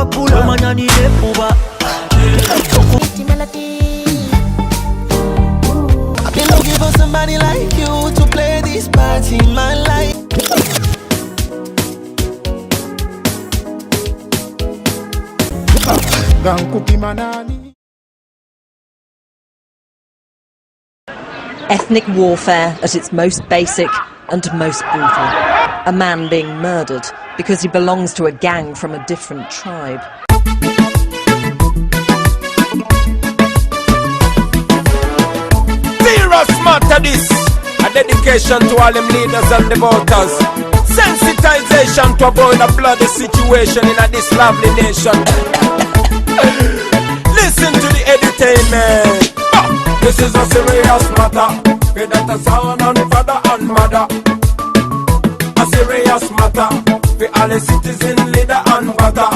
pula manyani lepuba. I've been looking for somebody like you to play this part in my life. Ethnic warfare at its most basic and most brutal. A man being murdered because he belongs to a gang from a different tribe. Serious matter this. A dedication to all them leaders and the voters. Sensitization to avoid a bloody situation in this lovely nation. Listen to the entertainment. This is a serious matter. Pay that a son and father and mother. A serious matter. For all the citizen leader and butter.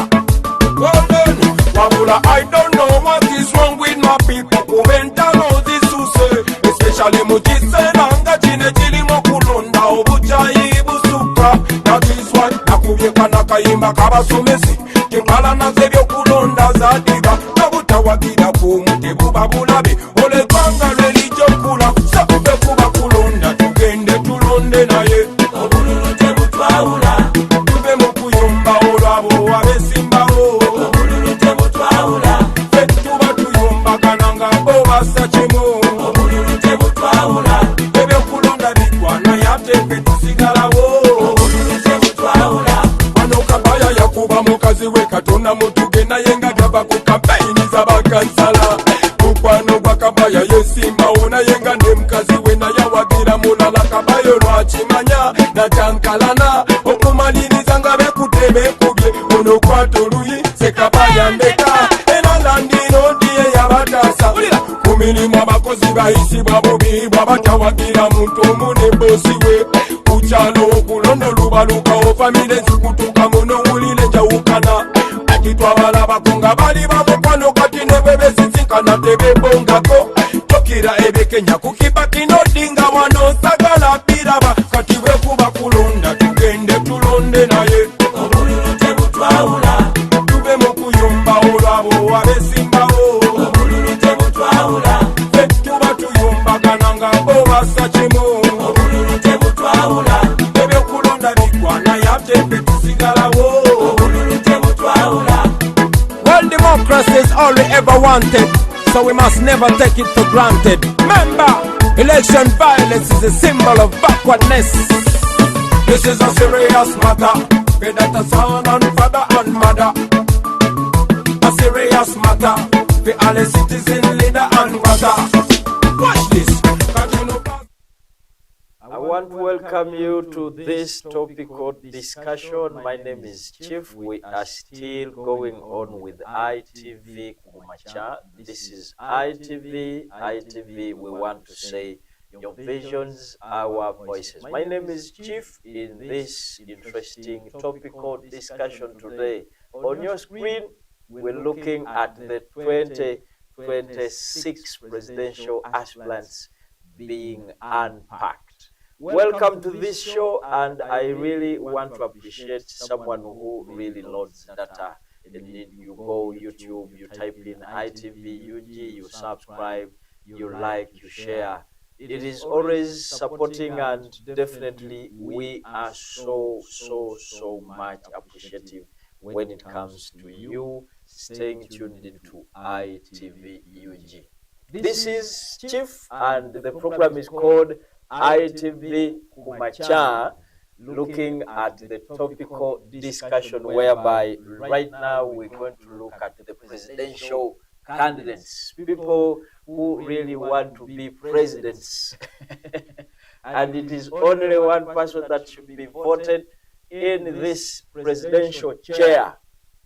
Well then, Wabula, I don't know what is wrong with my people. Kuventa no this to say. Especially Mujise Nanga Chine Chili Mokulunda Obuchai Busuka. That is why Nakuvika Nakaimba Kabasumesi. Kimpala na zebyo kulonda zadiga. Nabuta wakida kumute bubabulabe. Ole kwanga religion kula. Sabe kuba kulonda. Tugende tulonde na ye. Obululu tebutwaula. Tube mukuyumba olwabo wabesimba o. Obululu tebutwaula. Fetuba tuyumba kananga boba sachemo. Obululu tebutwaula. Bebe kulonda bitwana yatepe tusigalawo. Obululu tebutwaula. Manokabaya yakuba mukazi we katona mutuge na yenga gaba ku kampeni za bakansala. Kukwano kwa kabaya yesimba ona yenga ne mkazi we na yawagira mulala kabayo lwachimanya na tankalana okumaliriza nga bekutebe kubye ono kwatoluyi sekabaya ndeka enala ndino ndiye yabatasa kumirimu abakozi bayisibwa bubi bwabatawagira muntu omu ne bosi we kukyalo okulondo lubalukawo famire zikutuka muno wulire njawukana atitwabalabako nga bali bamukwano kati ne bwebesisinkana tebebongako tokira ebekenya kukiba kinodinga wano sagala biraba kati bwekuba kulonda tugende tulonde naye obululu tebutwawula tube mu kuyumba olwabo abesimbawo obululu tebutwawula fetuba tuyumbagana nga bobasa kimu obululu tebutwawula ebyokulonda bigwana yatepe tusigalawo obululu tebutwawula. Well, democracy is all we ever wanted, so we must never take it for granted. Remember, election violence is a symbol of backwardness. This is a serious matter. Be that a son and father and mother. A serious matter. Be all the citizen leader and brother. Watch this. I want to welcome you to this topical discussion. My name is Chief. We are still going on with iTVKuMakya. This is iTV. iTV, we want to say your visions, our voices. My name is Chief. In this interesting topical discussion today, on your screen, we're looking at the 2026 presidential aspirants being unpacked. Welcome to this show, and I really want to appreciate someone who really loads data. You go YouTube, you type in iTVUG, you subscribe, you like, you share. It is always supporting, and definitely we are so much appreciative when it comes to you staying tuned into iTVUG. This is Chief, and the program is called iTVKuMakya, looking at the topical discussion whereby right now we're going to look at the presidential candidates, people who really want to be presidents. And it is only one person that should be voted in this presidential chair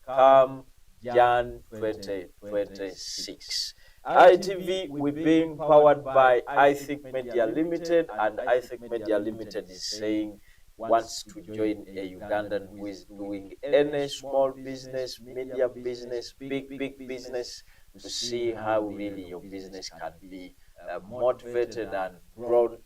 come Jan 2026. iTV, we're being powered by iTVKuMakya Limited, and iTVKuMakya Limited is saying wants to join a Ugandan who is doing any small business, medium business, big business, to see how really your business can be motivated and grown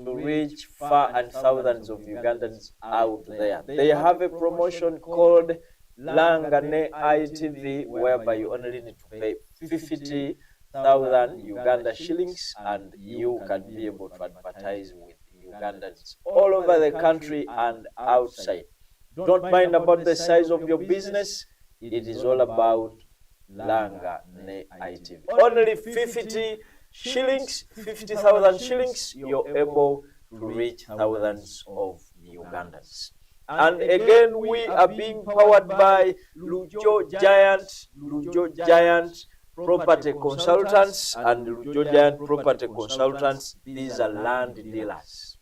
to reach far and thousands of Ugandans out there. They have a promotion called Langa ne iTV, whereby you only need to pay 50,000 Uganda shillings and you can be able to advertise with Ugandans all over the country and outside. Don't mind about the size of your business. It is all about Langa ne iTV. Only 50 shillings, 50,000 shillings, you're able to reach thousands of Ugandans. And again, we are being powered by Lujo Giant Property Consultants and Lujo Giant Property Consultants. These are land dealers.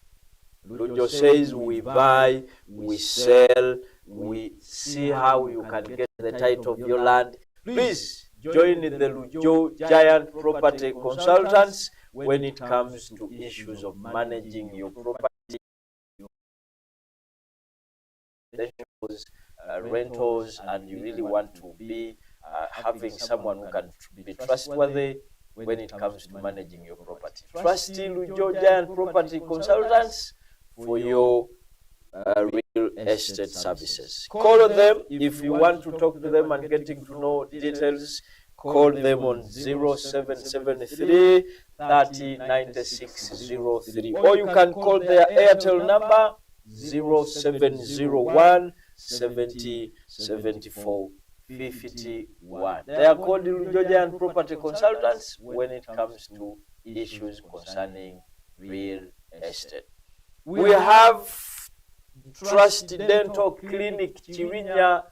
Lujo says we buy, we sell, we see how you can get the title of your land. Please join the Lujo Giant Property Consultants when it comes to issues of managing your property, rentals, and you really want to be having someone who can be trustworthy when it comes to managing your property. Trusty Lujo Giant Property Consultants for your real estate services. Call them if you want to talk to them and getting to know details. Call them on 0773 30 9603, or you can call their Airtel number 0701 70 74 51. They are called the Lujo Giant Property Consultants when it comes to issues concerning real estate. We have Trust Dental Clinic Chirinya.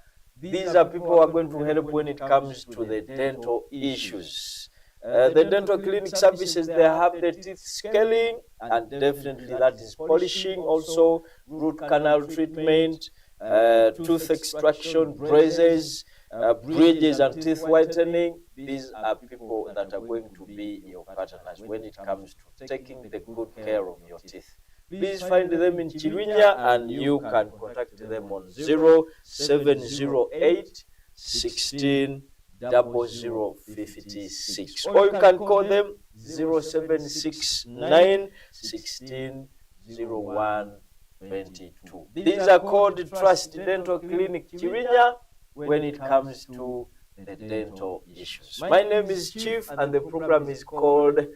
These are people who are going to help when it comes to the dental issues. The dental clinic services, they have the teeth scaling, and definitely that is polishing, also root canal treatment, tooth extraction, braces, bridges and teeth whitening. These are people that are going to be your partners when it comes to taking the good care of your teeth. Please find them in Chirinya, and you can contact them on 0708 16 0056, or you can call them 0769 16 0122. These are called Trust Dental Clinic Chirinya when it comes to the dental issues. My name is Chief, and the program is called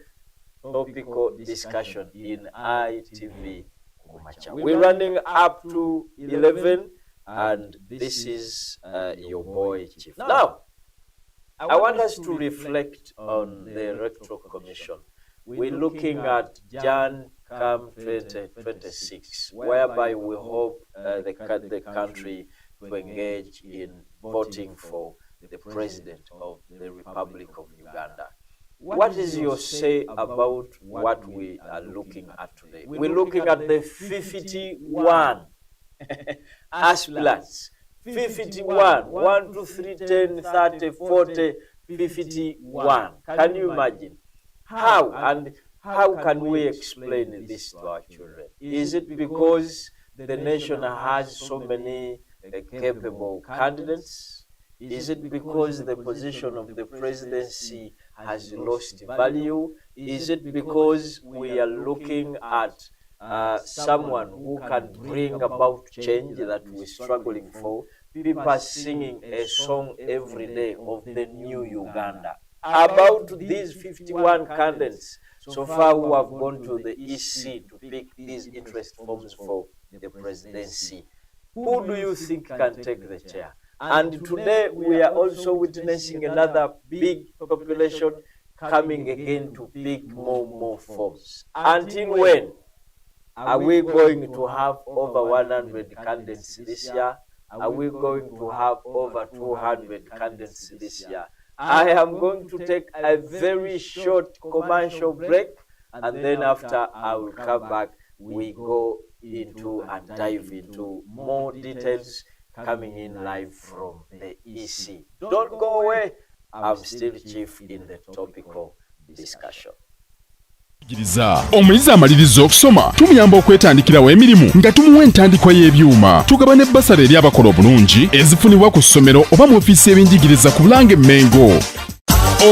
Topical Discussion in iTVKuMakya. We're running up to 11, and this is your boy Chief. Now, I want us to reflect on the Electoral Commission. We're looking at Jan Come 2026, whereby we hope the country to engage in voting for the President of the Republic of Uganda. What is your say about what we are looking at today? We're looking at the 51 aspirants. 51, 1, 2, 3, 10, 30, 40, 51. Can you imagine? How can we explain this to our children? Is it because the nation has so many capable candidates? Is it because the position of the presidency has lost value? Is it because we are looking at someone who can bring about change that we're struggling for? People are singing a song every day of the new Uganda. About these 51 candidates so far who have gone to the EC to pick these interest forms for the presidency, who do you think can take the chair? And today we are also witnessing another big population coming again to pick more forms. Until when are we going to have over 100 candidates this year? Are we going to have over 200 candidates this year? I am going to take a very short commercial break, and then after I will come back, we go into and dive into more details coming in live from the EC. Don't go away. I'm still Chief in the topical discussion. Omuyizi amaliriza okusoma tumuyamba okwetandikirawo emirimu nga tumuwa entandikwa y'ebyuma. Tugaba ne basale eri abakola obulungi ezifunibwa ku ssomero oba mu ofiisi y'ebyenjigiriza ku Bulange Mengo.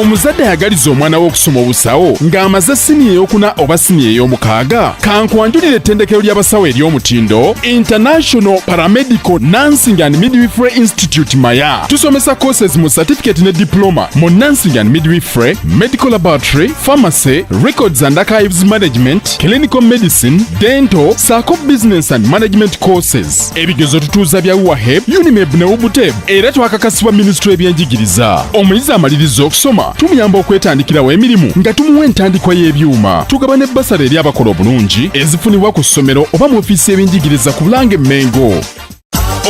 Omuzadde ayagaliza omwana we okusoma obusawo ng'amaze siniya ey'okuna oba siniya ey'omukaaga. Kankwanjulira ettendekero ly'abasawo ery'omutindo International Paramedical Nursing and Midwifery Institute Maya. Tusomesa courses mu certificate ne diploma mu nursing and midwifery, medical laboratory, pharmacy, records and archives management, clinical medicine, dental, saako business and management courses. Ebigezo tutuuza bya WAHEB, UNIMEB ne UBUTEB era twakakasibwa Ministry y'ebyenjigiriza. Omuyizi amaliriza okusoma tumuyamba okwetandikirawo emirimu nga tumuwa entandikwa y'ebyuma. Tugaba ne basale eri abakola obulungi ezifunibwa ku ssomero oba mu ofiisi y'ebyenjigiriza ku Bulange Mengo.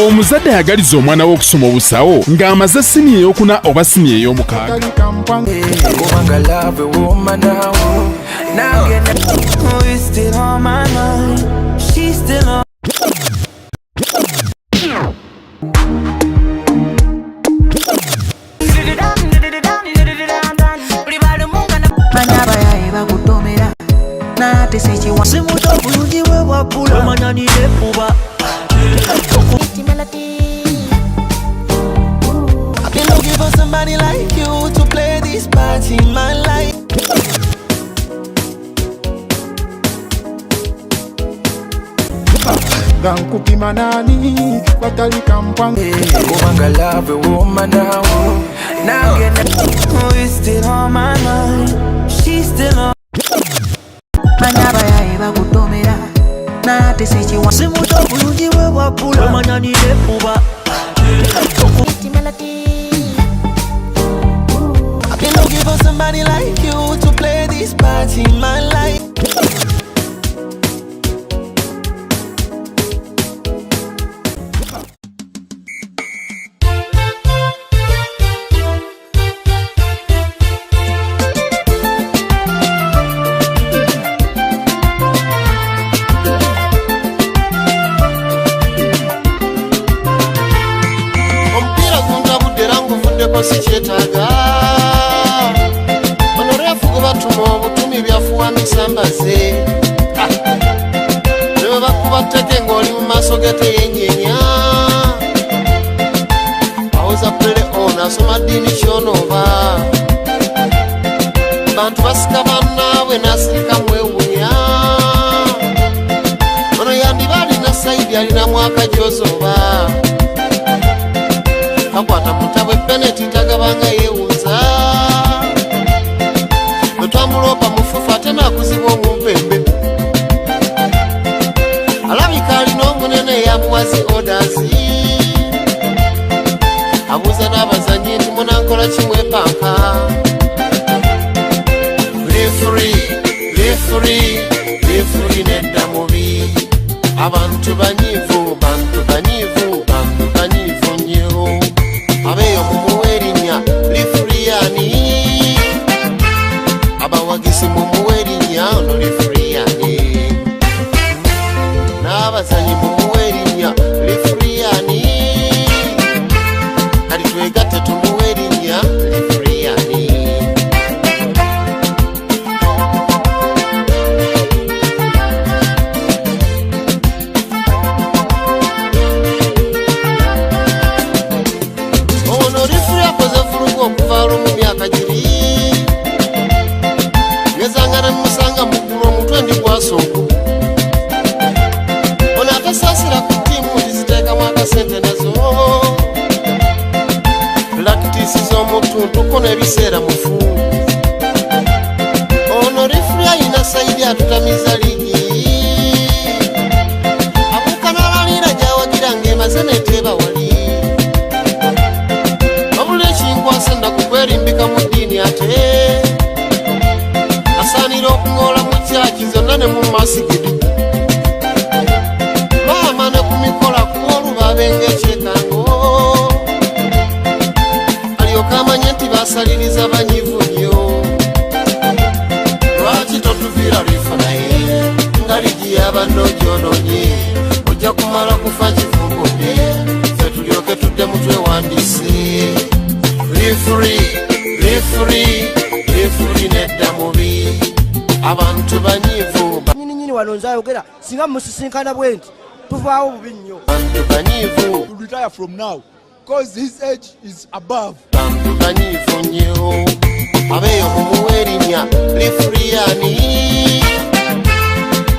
Omuzadde ayagaliza omwana we okusoma obusawo ng'amaze siniya ey'okuna oba siniya ey'omukaaga. I've been looking for somebody like you to play this part in my life. Gankupima nani watalika mpange kubanga love a woman now Who is still on my mind? She's still on. Manyaba ya eba kutomera na tesechi wa Simuto bulungi we wapula manyani nepuba. I've been looking for somebody like you to play this part in my life. Sichetaga onorefu kubatuma obutumi byafuwa misambaze leo bakubateke ng'oli mu maaso geteyenyenya awoza pere ona asoma ddiini kyonoba bantu basika bannaabwe n'asirika mwewunya ono yandiba alina sayidi alinamu akajozoba akwata mutabwe peneti tagabanga yewuza notwamulopa mufufa ate nakuzibwa omumpembe alabika alina omunene yamuwazi odazi abuuza n'abazanyi nti munankola kimwepanka lifuri nedda mubi abantu banyivu nnyo abeyo mumuwerinya lifuriani abawagisi mumuwerinya ono lifuriani n'abazanyi mumuwerinya lifuriani kali twegatte tumuwerinya lifuriani okuvaalo mu myaka giri ngezangana musanga mukulu omutwe ndi gwasooku ono atasaasira ku ttiimu ndiziteekamu akasente nazo lakitisi z'omutuntuko n'ebiseera mufu ono rifuri ayina sayidi atutamiza liigi abuuka n'alalira gyawagira ng'emaze neteeba wali nkwasenda kukwerimbika mu ddiini ate asaanira okuŋoola mu kyaki zonna ne mu masigidi maama ne ku mikola kuolubabe ng'ekyekango alyoka amanye nti basaliriza banyivu nnyo lwaki totuviira lifa naye nga ligi y'abanno gy'onoonye ojja kumala kufa kifumbudde ffe tulyoke tudde mu twewandiise lifuri nedda mubi abantu banyivu nyini wano nzayogera singa musisinkana bwenti tuvaawo bubi nnyo bantu banyivu to retire from now because his age is above bantu banyivu nnyo abeyo mumuwe erinnya Lifuriyani,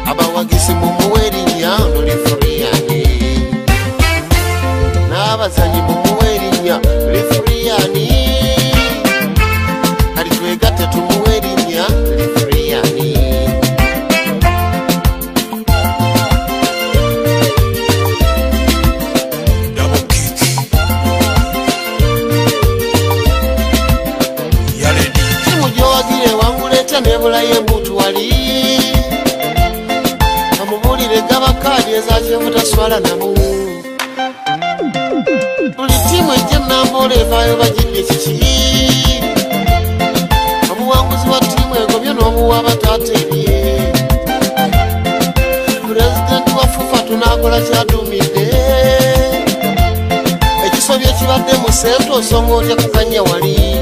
abawagisi mumuwe erinnya ono Lifuriyani, n'abazanyi mumuwe erinnya Lifuriyani, kati twegatte tumuwe erinnya Lifuriyani. Nebulaye mbutu wali amubulire gabakadi ezakivuta swala namu buli timu ejja nambola evaayo bagidde kiki omuwanguzi wa timu egobye n'omuwa batateebye pulezidenti wa fufa tunakola kyatumidde ekisobye kibadde mu sento osonga otya kukanya wali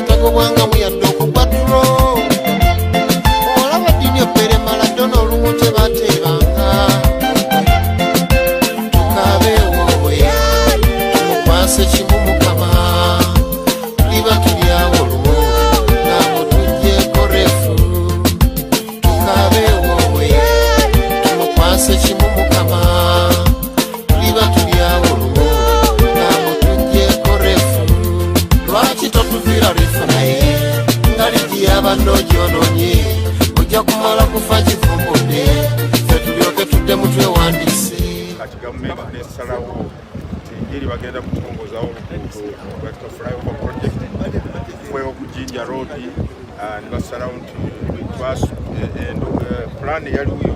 Takobwanga muyadde okugwadro olaba dini opere maladona olumu tebateebanga tukabeewowe tumukwase kimu Mukama liba tulyawo olumu nabo tujjeko refu tukabeewowe tumukwase kimu Mukama liba tulyawo olumu nabo tujjeko refu lwaki totuvira refu naye nga ligiya banno gyononye ojja kumala kufa kivumbudde ffe tulyoke tudde mutwewandiise kati gavumenti nesalawo engeri bagenda kutongozawo oluguudo lwatuka flyover project kwewo ku Jinja road ne basalawo nti plan eyaliwo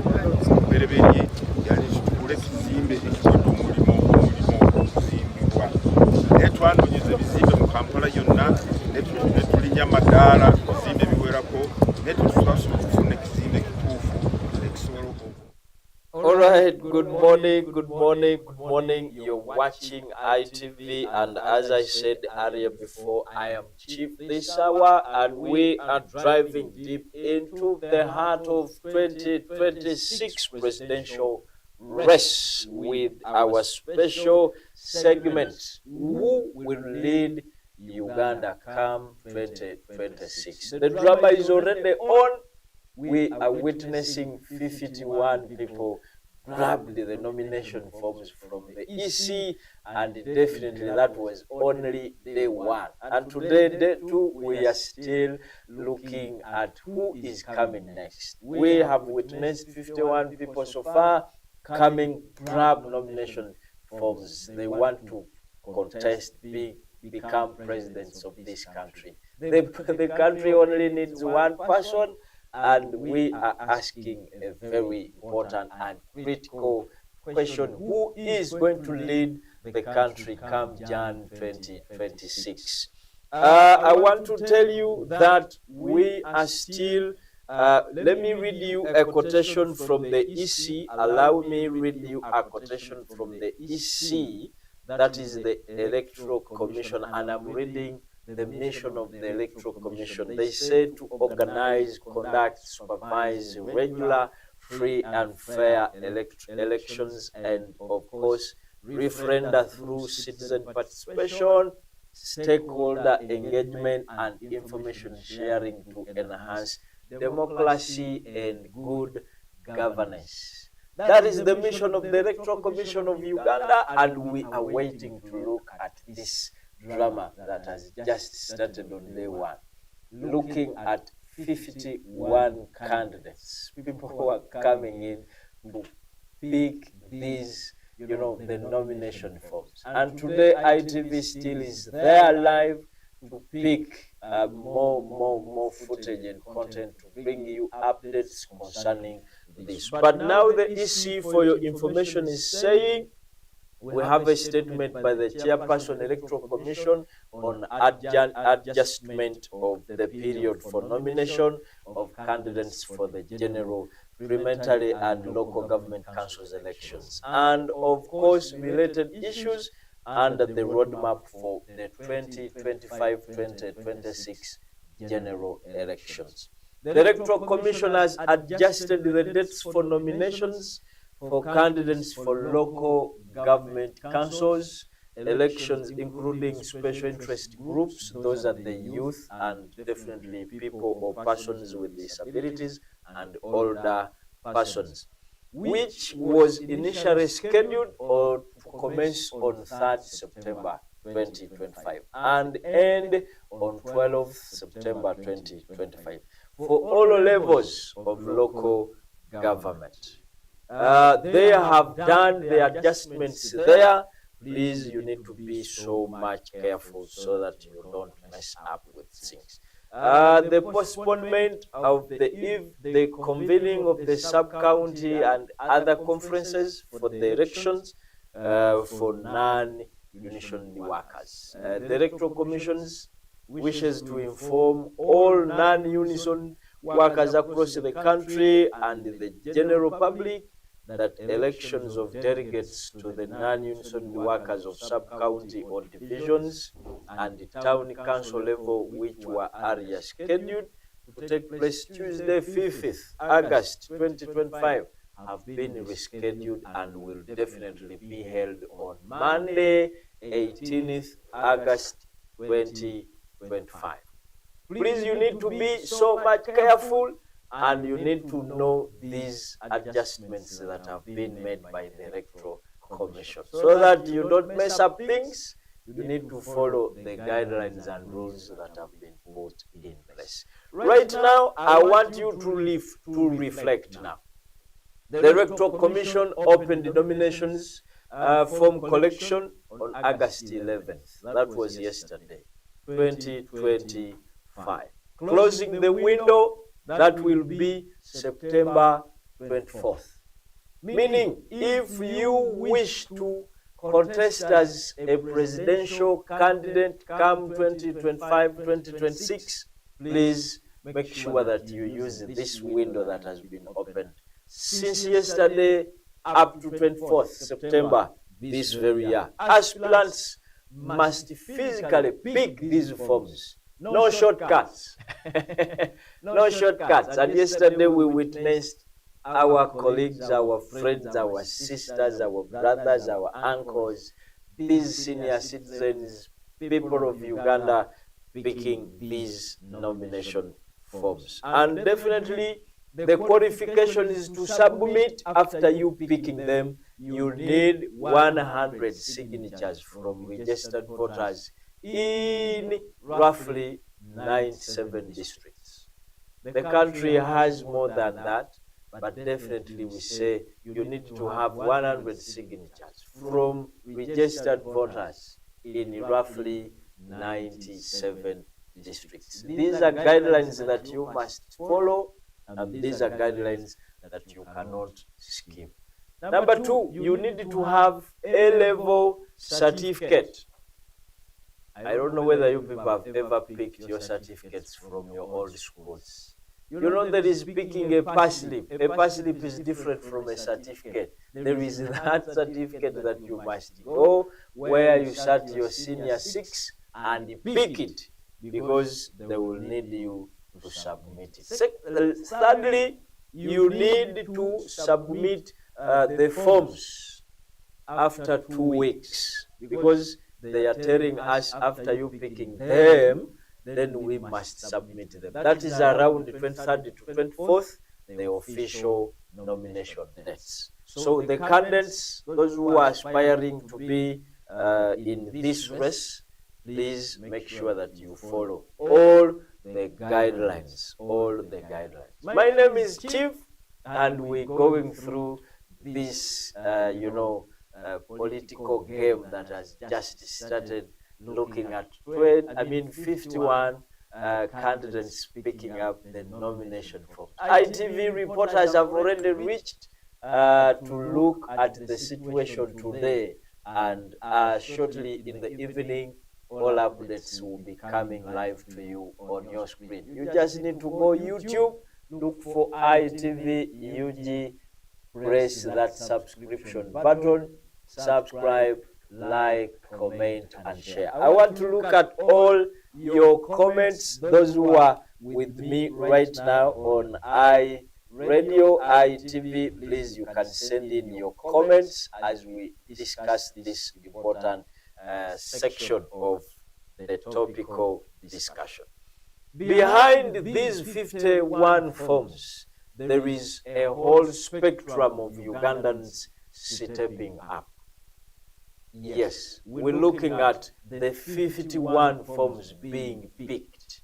bereberye yali kitugule ekizimbe ekikwata omulimo okuzimbibwa naye twanonyeza ebizimbe mu Kampala yonna netulinya amadaala bizimbe biwerako netusobola okufuna ekizimbe kituufu ekisobola All right, good morning, good morning, good morning. You're watching iTV, and as I said earlier before, I am Chief this hour, and we are driving deep into the heart of 2026 presidential race with our special segment, Who Will Lead Uganda Come 2026. The drama is already on. We are witnessing 51 people grabbed the nomination forms from the EC, and definitely that was only day one. And today, day two, we are still looking at who is coming next. We have witnessed 51 people so far coming, grab nomination forms. They want to contest, become presidents of this country. The country only needs one person, and we are asking a very important and critical question: who is going to lead the country come Jan 2026? I want to tell you that we are still let me read you a quotation from the EC. Allow me read you a quotation from the EC, that is the Electoral Commission, and I'm reading the mission of the Electoral Commission. They say to organize, conduct, supervise regular, free and fair elections, and of course referenda through citizen participation, stakeholder engagement and information sharing to enhance democracy and good governance. That is the mission of the Electoral Commission of Uganda, and we are waiting to look at this drama that has just started on day one. Looking at 51 candidates, people who are coming in to pick these, the nomination forms. And today iTV still is there live to pick more footage and content to bring you updates concerning this. But now the EC, for your information, is saying we have a statement by the Chairperson Electoral Commission on adjustment of the period for nomination of candidates for the general, parliamentary and local government councils elections, and of course related issues under the roadmap for the 2025-2026 general elections. The Electoral Commission has adjusted the dates for nominations for candidates for local government councils elections, including special interest groups, those are the youth and definitely people or persons with disabilities and older persons, which was initially scheduled or to commence on 3rd September 2025 and end on 12th September 2025 for all levels of local government. They have done the adjustments there. Please, you need to be so much careful so that you don't mess up with things. The postponement of the convening of the sub-county and other conferences for the elections for non-unioned workers. The Electoral Commission's wishes to inform all non-unioned workers across the country and the general public that elections of delegates to the non-unioned workers of sub-county or divisions and the town council level, which were earlier scheduled to take place Tuesday, 5th August 2025, have been rescheduled and will definitely be held on Monday, 18th August 2025. Please, you need to be so much careful and you need to know these adjustments that have been made by the Electoral Commission so that you don't mess up things. You need to follow the guidelines and rules that have been put in place. Right now, I want you to reflect now. The Electoral Commission opened the nominations form collection on August 11th. That was yesterday, 2025. Closing the window, that will be September 24th. Meaning, if you wish to contest as a presidential candidate come 2025-2026, please make sure that you use this window that has been opened since yesterday up to 24th September this very year. Aspirants must physically pick these forms. No shortcuts. No shortcuts. And yesterday we witnessed our colleagues, our friends, our sisters, our brothers, our uncles, these senior citizens, people of Uganda picking these nomination forms. And definitely the qualification is to submit after you picking them. You need 100 signatures from registered voters in roughly 97 districts. The country has more than that, but definitely we say you need to have 100 signatures from registered voters in roughly 97 districts. These are guidelines that you must follow, and these are guidelines that you cannot skip. Number two, you need to have A-level certificate. I don't know whether you people have ever picked your certificates from your old schools. You know there is picking a pass slip. A pass slip is different from a certificate. There is that certificate that you must go where you start your senior 6 and pick it, because they will need you to submit it. Thirdly, you need to submit the forms after 2 weeks, because they are telling us after you picking them, then we must submit them. That is around the 23rd to 24th, the official nomination dates. So the candidates, those who are aspiring to be in this race, please make sure that you follow all the guidelines, My name is Chief, and we're going through this, political game that has just started, looking at 51 candidates picking up the nomination forms. iTV reporters have already reached to look at the situation today, and shortly in the evening, all updates will be coming live to you on your screen. You just need to go YouTube, look for iTV press that subscription button, subscribe, like, comment, and share. I want to look at all your comments, those who are with me right now on iRadio, iTV. Please, you can send in your comments as we discuss this important section of the topical discussion. Behind these 51 forms, there is a whole spectrum of Ugandans stepping up. Yes, we're looking at the 51 forms being picked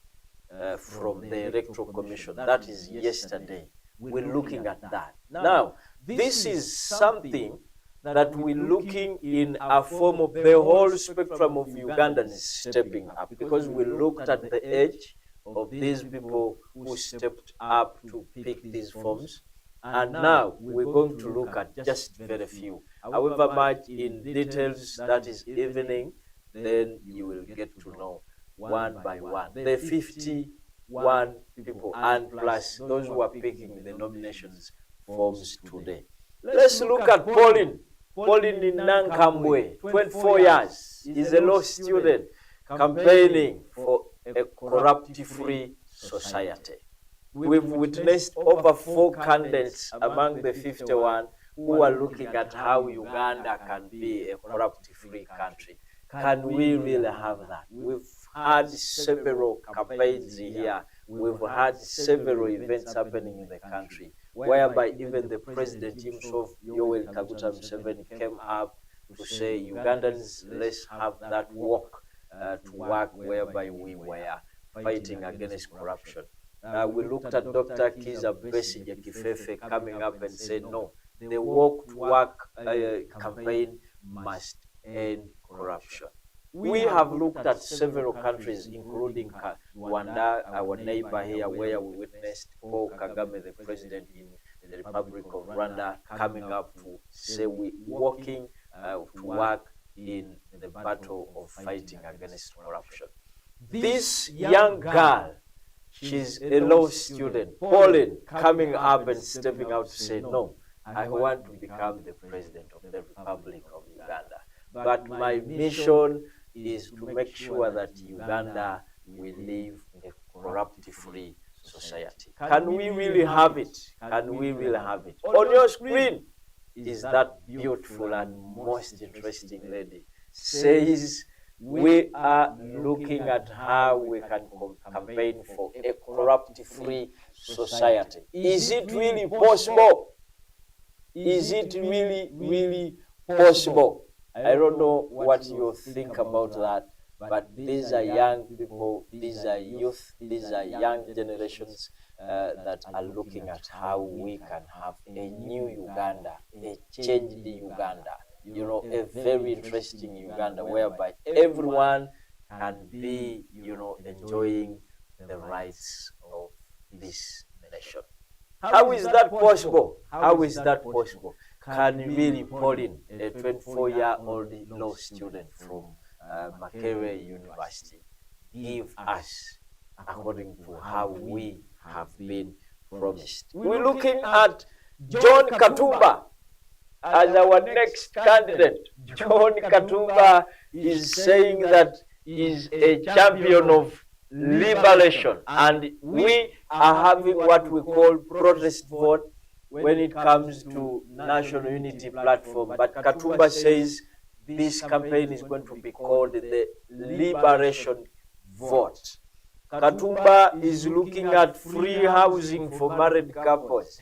from the Electoral Commission. That is yesterday. We're looking at that. Now, this is something that we're looking in a form of the whole spectrum of Ugandans stepping up, because we looked at the age of these people who stepped up to pick these forms, and now we're going to look at just very few. However much in details that is evening, then you will get to know one by one the 51 people and plus those who are picking the nominations forms today. Let's look at Pauline. Pauline in Nankambwe, 24 years, is a law student campaigning for a corrupt-free society. We've witnessed over 4 candidates among the 51 who are looking at how Uganda can be a corrupt-free country. Can we really have that? We've had several campaigns here. We've had several events happening in the country, whereby even the president himself, Yoweri Kaguta Museveni, came up to say, Ugandans, let's have that walk to work whereby we were fighting against corruption. We looked at Dr. Kiza Besigye Kifefe coming up and said, no, the walk to work campaign must end corruption. We have looked at several countries, including Rwanda, our neighbor here, where we witnessed Paul Kagame, the president in the Republic of Rwanda, coming up to say we're walking to work in the battle of fighting against corruption. This young girl, she's a law student, Pauline, coming up and stepping out to say, no, I want to become the president of the Republic of Uganda. But my mission is to make sure that Uganda will live in a corrupt-free society. Can we really have it? Can we really have it? On your screen is that beautiful and most interesting lady. Says we are looking at how we can campaign for a corrupt-free society. Is it really possible? Is it really, really possible? I don't know what you think about that, but these are young people, these are youth, these are young generations that are looking at how we can have a new Uganda, a changed Uganda, you know, a very interesting Uganda whereby everyone can be, you know, enjoying the rights of this nation. How is that possible? How is that possible? Can really Pauline, a 24-year-old law student from Makerere University, give us according to how we have been promised? We're looking at John Katumba as our next candidate. John Katumba is saying that he's a champion of liberation, and we are having what we call protest vote when it comes to National Unity Platform. But Katumba says this campaign is going to be called the Liberation Vote. Katumba is looking at free housing for married couples.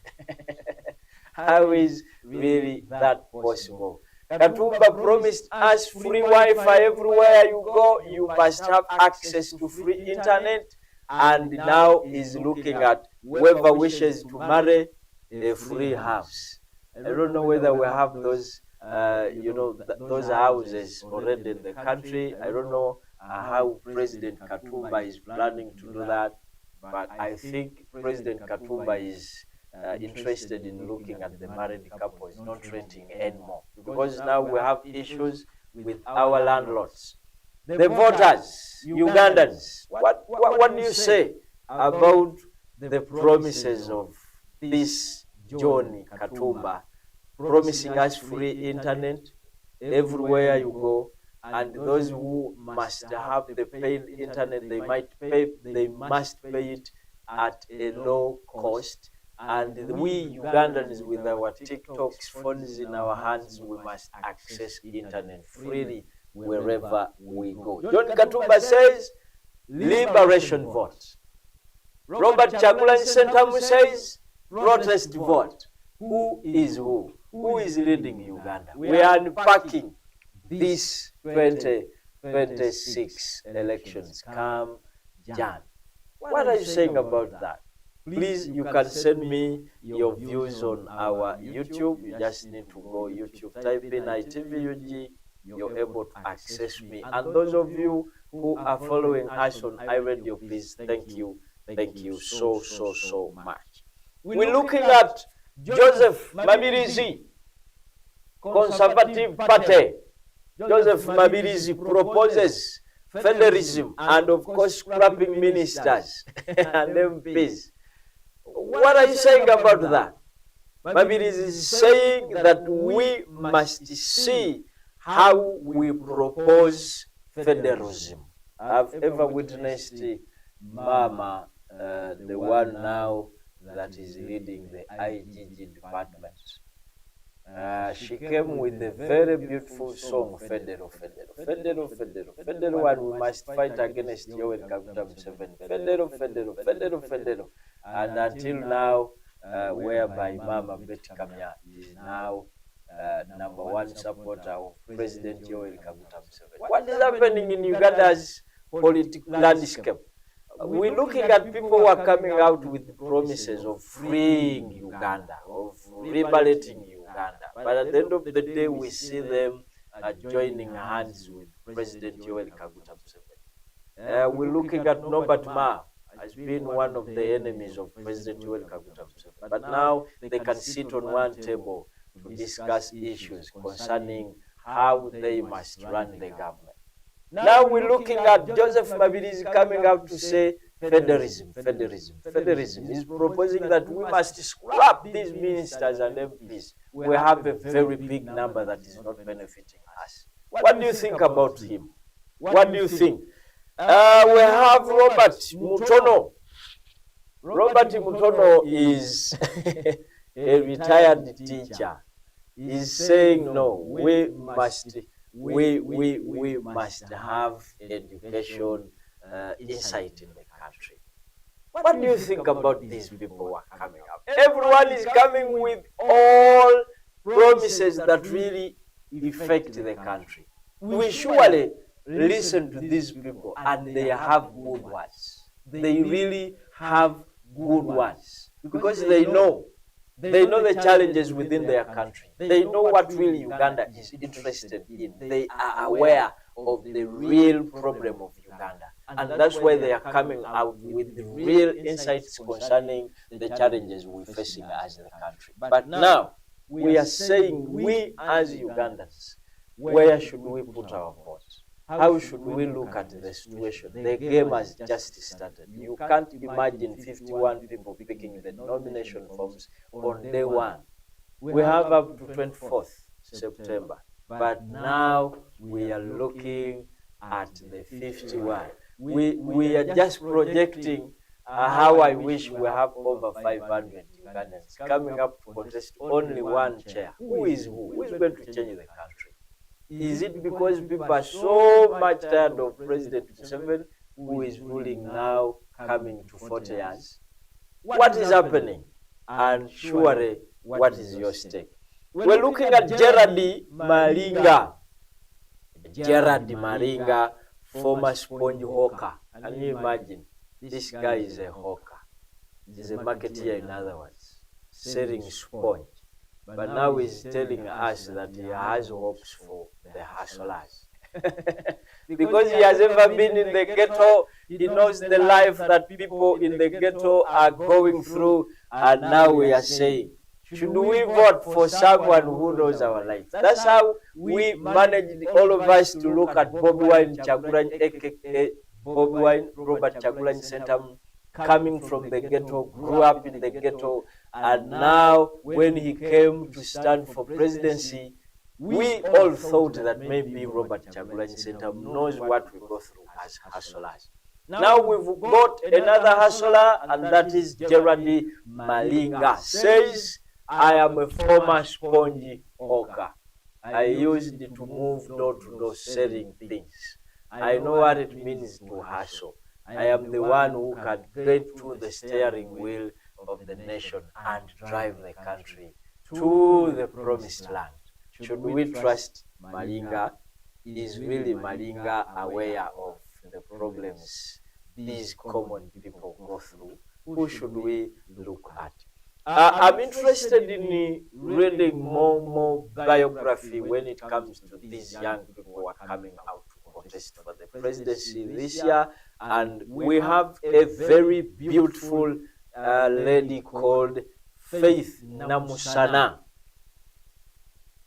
How is really that possible? Katumba promised us free Wi-Fi everywhere you go. You must have access to free internet. And now is looking at whoever wishes to marry a free house. I don't know whether we have those, those houses already in the country. I don't know how President Katumba is planning to do that, but I think President Katumba is interested in looking at the married couples not renting anymore, because now we have issues with our landlords. The voters, Ugandans, what do you say about the promises of this John Katumba, promising us free internet everywhere you go, and those who must have the paid internet, they must pay it at a low cost. And we Ugandans with our TikToks, phones in our hands, we must access internet freely wherever we go. John Katumba says, liberation vote. Robert Chagulanyi Sentamu says, protest vote. Who is who? Who is leading Uganda? We are unpacking these 2026 elections come Jan. What are you saying about that? Please, you can send me your views on our YouTube. You just need to go YouTube, type in iTVUG. You're able to access me. And those of you who are following us on iRadio, please, thank you. Thank you so much. We're looking at Joseph Mabirizi, Conservative Party. Joseph Mabirizi proposes federalism and, of course, scrapping ministers and MPs. What are you saying about that? Mabirizi is saying that we must see how we propose federalism. I've ever witnessed Mama, the one now that is leading the IGG department. She came with a very beautiful song, Federal, and we must fight against Yoweri Kaguta Museveni. Federal. And until now, whereby Mama Betty Kamya is now #1 supporter of President Yoweri Kaguta Museveni. What is happening in Uganda's political landscape? We're looking at people who are coming out with promises of freeing Uganda, of liberating Uganda. But at the end of the day, we see them joining hands with President Yoweri Kaguta Museveni. We're looking at Norbert Ma as being one of the enemies of President Yoweri Kaguta Museveni. But now they can sit on one table to discuss issues concerning how they must run the government. Now we're looking at Joseph Mabirizi coming out to say federalism. He's proposing that we must scrap these ministers and MPs. We have a very big number that is not benefiting us. What do you think about him? What do you think? We have Robert Mutono. Robert Mutono is a retired teacher. He's saying no, we must have education insight in the country. What do you think about these people who are coming up? Everyone is coming with all promises that really affect the country. We surely listen to these people and they have good words. They really have good words because they know the challenges within their country. They know what really Uganda is interested in. They are aware of the real problem of Uganda. And that's why they are coming out with the real insights concerning the challenges we're facing as the country. But now, we are saying, we as Ugandans, where should we put our votes? How should we look at the situation? The game has just started. You can't imagine 51 people picking the nomination forms on day one. We have up to 24th September. But now we are looking at the 51. We are just projecting how I wish we have over 500 Ugandans coming up to contest only one chair. Who is who? Who is going to change the country? Is it because people are so much tired of President Museveni, who is ruling now, coming to 40 years? What is happening? And surely, what is your stake? We're looking at Gerard Maringa. Gerard Maringa, former sponge hawker. Can you imagine? This guy is a hawker. He's a marketeer, in other words, selling sponge. But now he's telling us that he has hopes for the hustlers. Because he has ever been in the ghetto, he knows the life that people in the ghetto are going through. And now we are saying, should we vote for someone who knows our life? That's how we managed, all of us, to look at Bobi Wine Kyagulanyi, aka Bobi Wine, Robert Kyagulanyi Sentamu, coming from the ghetto, grew up in the ghetto, and now when he came to stand for presidency, we all thought that maybe Robert Kyagulanyi Sentamu knows what we go through as hustlers. Now we've got another hustler, and that is Gerard Maringa. Says, I am a former sponge hawker. I used to move door to door selling things. I know what it means to hustle. I am the one who can get to the steering wheel of the nation and drive the country to the promised land. Should we trust Malinga? Is really Malinga aware of the problems these common people go through? Who should we look at? I'm interested in reading more biography when it comes to these young people who are coming out to contest for the presidency this year. And we have a very beautiful lady called Faith Namusana.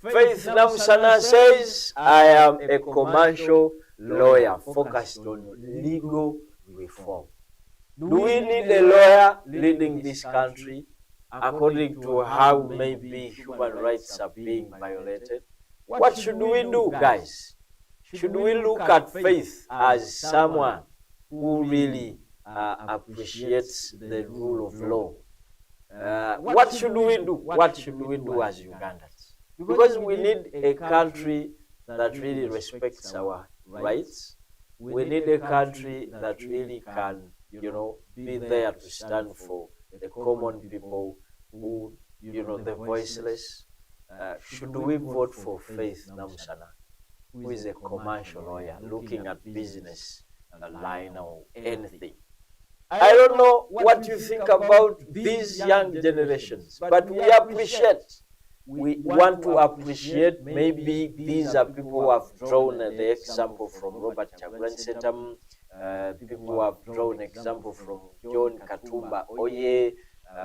Faith Namusana says, I am a commercial lawyer focused on legal reform. Do we need a lawyer leading this country according to how maybe human rights are being violated? What should we do, guys? Should we look at Faith as someone who really appreciates the rule of law? What should we do? What should we do as Ugandans? Because we need a country that really respects our rights. We need a country that really can, be there to stand for the common people who, the voiceless. Should we vote for Faith Namusana, who is a commercial lawyer looking at business, line or anything? I don't know what you think about these young generations, but we want to appreciate, maybe these are people who have drawn the example from Robert Chagulanyi, people who have drawn example from John Katumba Oye,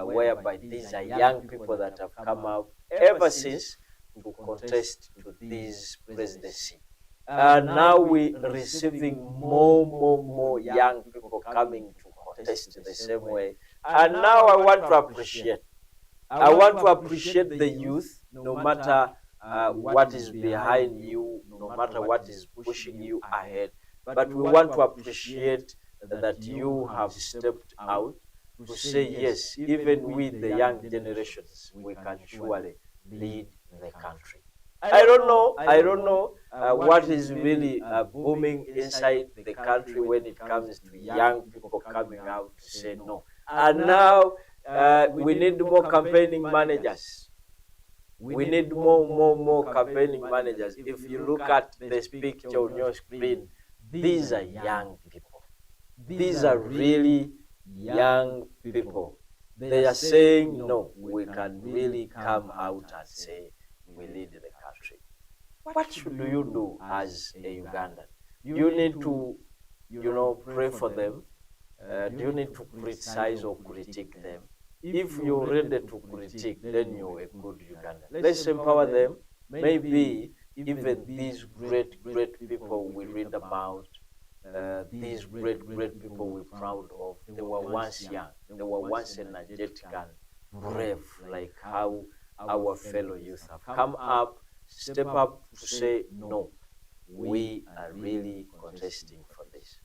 whereby these are young people that have come out ever since to contest to this presidency. Now we're receiving more young people coming to contest the same way. And now I want to appreciate the youth, no matter what is behind you, no matter what is pushing you ahead. But we want to appreciate that you have stepped out to say, yes, even with the young generations, we can surely lead the country. I don't know what is really booming inside the country when it comes to young people coming out to say no. And now we need more campaigning managers. We need more campaigning managers. If you look at this picture on your screen, these are young people. These are really young people. They are saying, no, we can really come out and say, we lead the country. What should you do as a Ugandan? You need to, pray for them. Do you need to criticize or critique them? If you're ready to critique, then you're a good Ugandan. Let's empower them. Maybe even these great people we read about, these great people we're proud of, they were once young, they were once energetic and brave, like how our fellow youth have come up, step up to say, no, we are really contesting for this.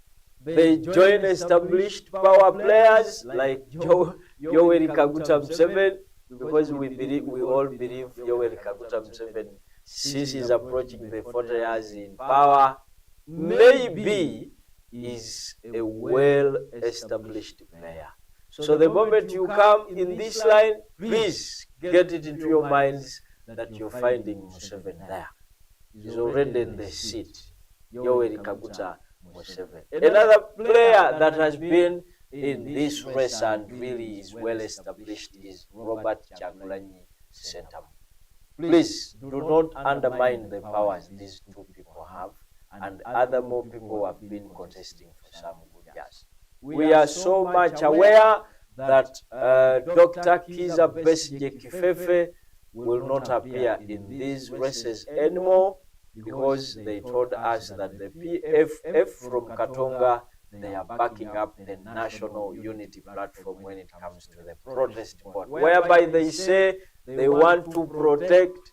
They join established power players like Yoweri Kaguta Museveni, because we all believe Yoweri Kaguta Museveni, since he's approaching the 40 years in power, maybe is a well-established player. So the moment you come in this line, please get it into your minds that you're finding Museveni there. He's already in the seat, Yoweri Kaguta Museveni. Another player that has been in this race and really is well-established is Robert Chagulanyi Sentamu. Please do not undermine the powers these two people have, and other more people have been contesting for some good years. We are so much aware that Dr. Kiza Besigye Kifefe will not appear in these races anymore, because they told us that the PFF from Katonga, they are backing up the National Unity Platform when it comes to the protest vote, whereby they say they want to protect,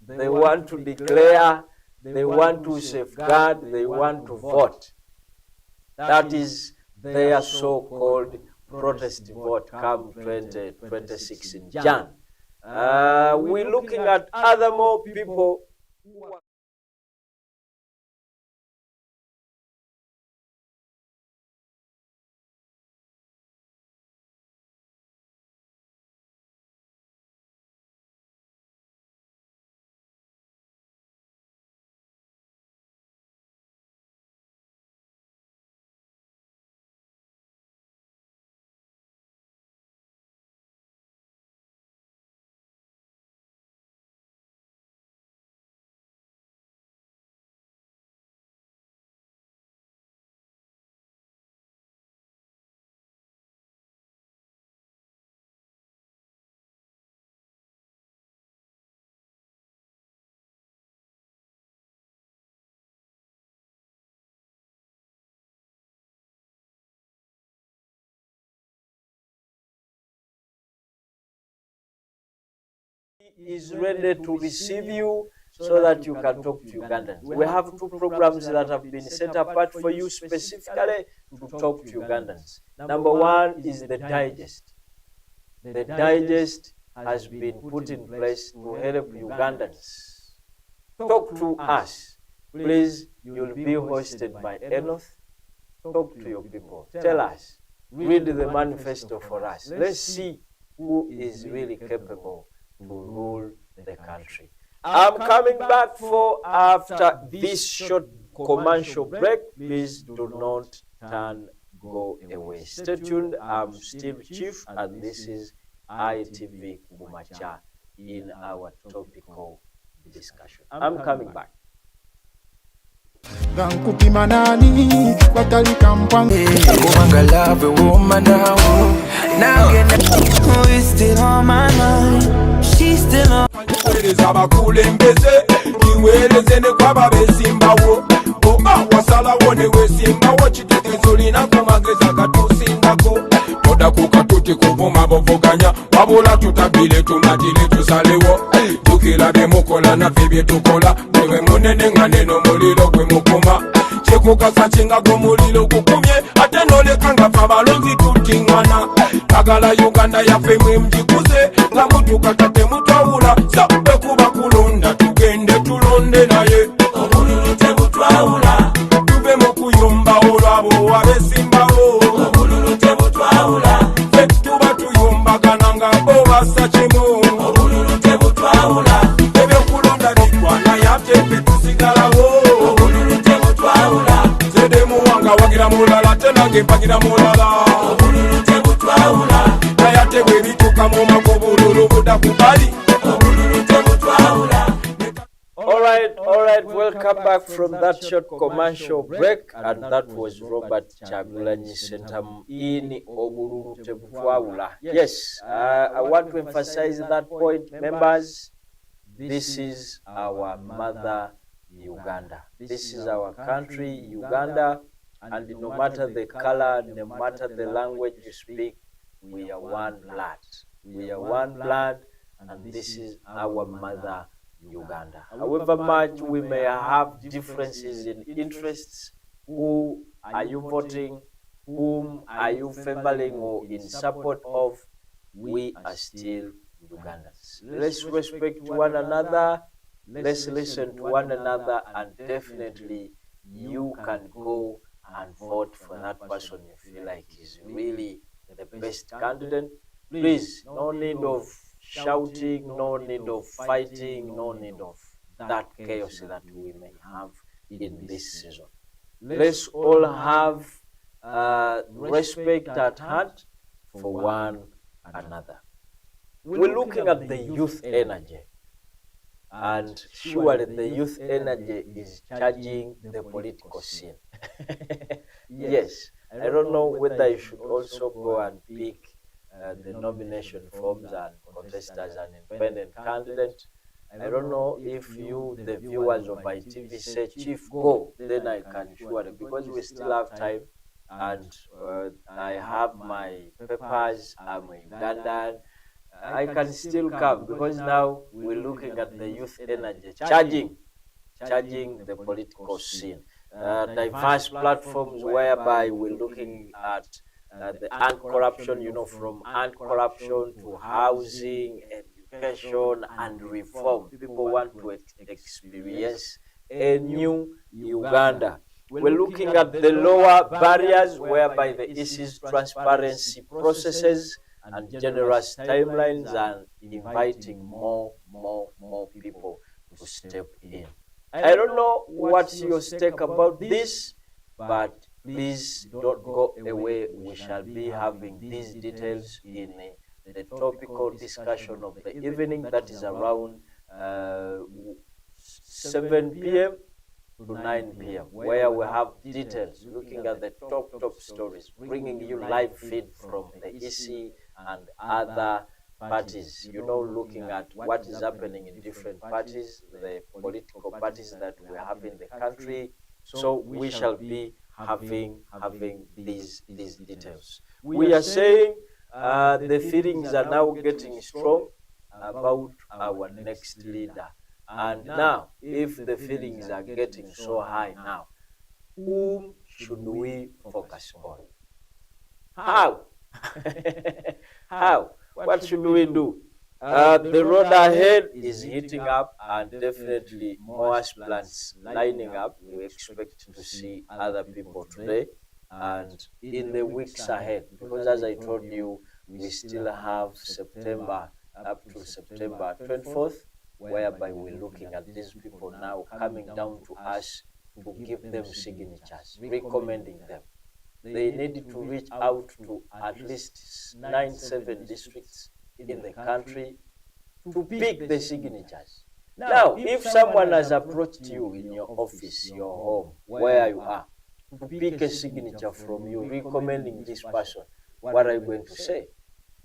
they want to declare, they want to safeguard, they want to vote. That is their so-called protest vote come 2026 in Jan. We're looking at other more people Is ready to receive you so that you can talk to Ugandans. We have two programs that have been set apart for you specifically to talk to Ugandans. Number one is the digest. The digest has been put in place to help Ugandans talk to us. Please, you'll be hosted by Enoth. Talk to your people. Tell us. Read the manifesto for us. Let's see who is really capable to rule the country. I'm coming back for after this short commercial break. Please do not go away. Stay tuned. I'm still Chief, and this is iTVKuMakya in our topical discussion. I'm coming back. Kubanga love a woman now. Who is still on my mind? She's still on. Abakulembeze niweereze ne kwaba besimbawo oba wasalawo ne wesimbawo kitegezo lina ku magezi agatuusingako toda ku katuti kuvuma bovuganya wabula tutabile tumatire tusalewo tukira bye mukola naffe bye tukola bwe munene nga neno muliro gwe mukuma kyekukasa kinga gw'omuliro gukumye ate noleka nga fe abalonzi tutiŋŋana tagala Uganda yaffe mwe mugikuze nga mutuka tatemutwawula sabbe kuba kulonda tugende tulonde naye obululu tebutwawula tuve mu kuyumba olwabo abesimbawo obululu tebutwawula ffe tuba tuyumbagana nga bo bassa kimu obululu tebutwawula ebyokulonda bitwana yaffe ffe tusigalawo obululu tebutwawula zede muwanga wagira mulala tenage mpagira mulala obululu tebutwawula nayate bwe bituuka mu mako obululu budakubali obululu tebutwawula. All right, welcome back from that short commercial break, and that was Robert Chagulanyi Sentam in Obululu Tebutwawula. Yes, I want to emphasize that point, members. This is our mother, Uganda. This is our country, Uganda, and no matter the color, no matter the language you speak, we are one blood. We are one blood, and this is our mother, Uganda. However much we may have differences in interests, who are you voting, whom are you favoring or in support of, we are still Ugandans. Let's respect one another, let's listen to one another, and definitely you can go and vote for that person you feel like is really the best candidate. Please, no need of shouting, no need of fighting, no need of that chaos that we may have in this season. Let's all have respect at heart for one another. We're looking at the youth energy, and surely the youth energy is charging the political scene. Yes, I don't know whether you should also go and pick the nomination forms and contest as an independent candidate. I don't know if you, the viewers of iTV, say, Chief, go, then I can surely, because we still have time, and I have my papers, I'm a Ugandan, I can still come, because now we're looking at the youth energy, charging the political scene. Diverse platforms whereby we're looking at the anti-corruption, from anti-corruption to housing, education and reform. People want to experience a new Uganda. We're looking at the lower barriers whereby the EC's transparency processes and generous timelines and inviting more people to step in. I don't know what's your stake about this, but please don't go away. We shall be having these details in the topical discussion of the evening, that is around 7 p.m. to 9 p.m. where we have details looking at the top stories, bringing you live feed from the EC and other parties, looking at what is happening in different parties, the political parties that we have in the country. So we shall be having these details. We are saying the feelings are now getting strong about our next leader. And now, if the feelings are getting so high now, whom should we focus on? How? How? What should we do? The road ahead is heating up, and definitely more aspirants lining up. We expect to see other people today and in the weeks ahead, because as I told you, we still have September up to September 24th, whereby we're looking at these people now coming down to us to give them signatures, recommending them. They need to reach out to at least 9-7 districts in the country to pick the signatures. Now, if someone has approached you in your office, your home, where you are, to pick a signature from you, recommending this person, what are you going to say?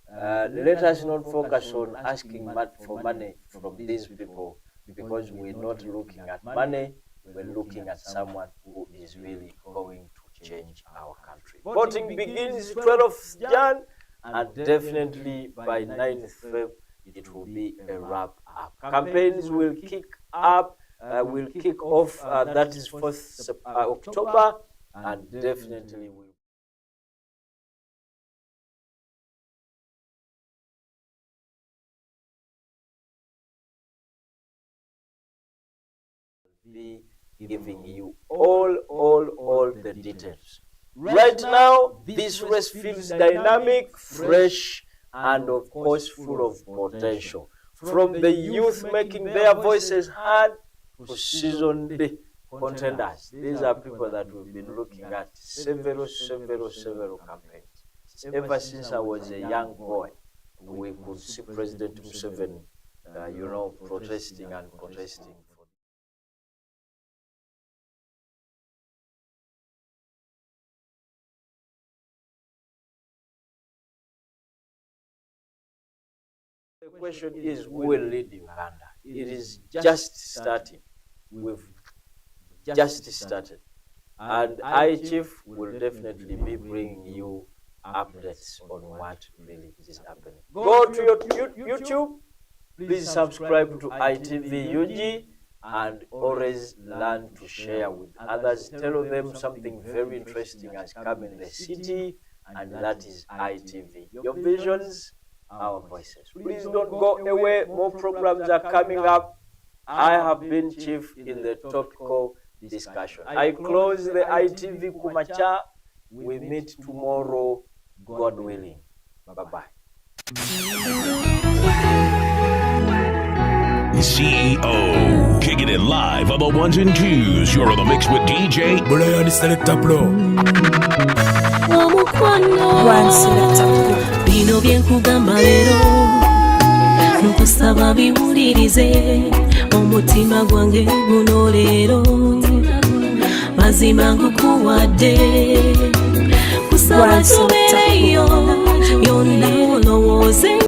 Let us not focus on asking for money from these people, because we're not looking at money, we're looking at someone who is really going to change our country. Voting begins 12th Jan, and definitely by 9th Feb, it will be a wrap up. Campaigns will kick off, that is 4th October, and definitely will be giving you all the details. Right now, this race feels dynamic, fresh, and of course full of potential. From the youth making their voices heard to seasoned contenders. These are people that we've been looking at several campaigns. Ever since I was a young boy, we could see President Museveni, protesting and protesting. The question is, who will lead Uganda? It is just starting. We've just started. And iChief will definitely be bringing you updates on what really is happening. Go to your YouTube. Please subscribe to iTVUG and always learn to share with others. Tell them something very interesting has come in the city, and that is iTV. Your visions, our voices. Please don't go away. More programs are coming up. I have been Chief in the topical discussion. I close the iTVKuMakya. We meet tomorrow, God willing. Bye-bye. CEO, kicking it live on the ones and twos. You're in the mix with DJ Brian Selector Pro. Brian Selector Pro. Bino byenkugamba leero nkusaba biwulirize omutima gwange guno leero mazima nkukuwadde kusaba tubere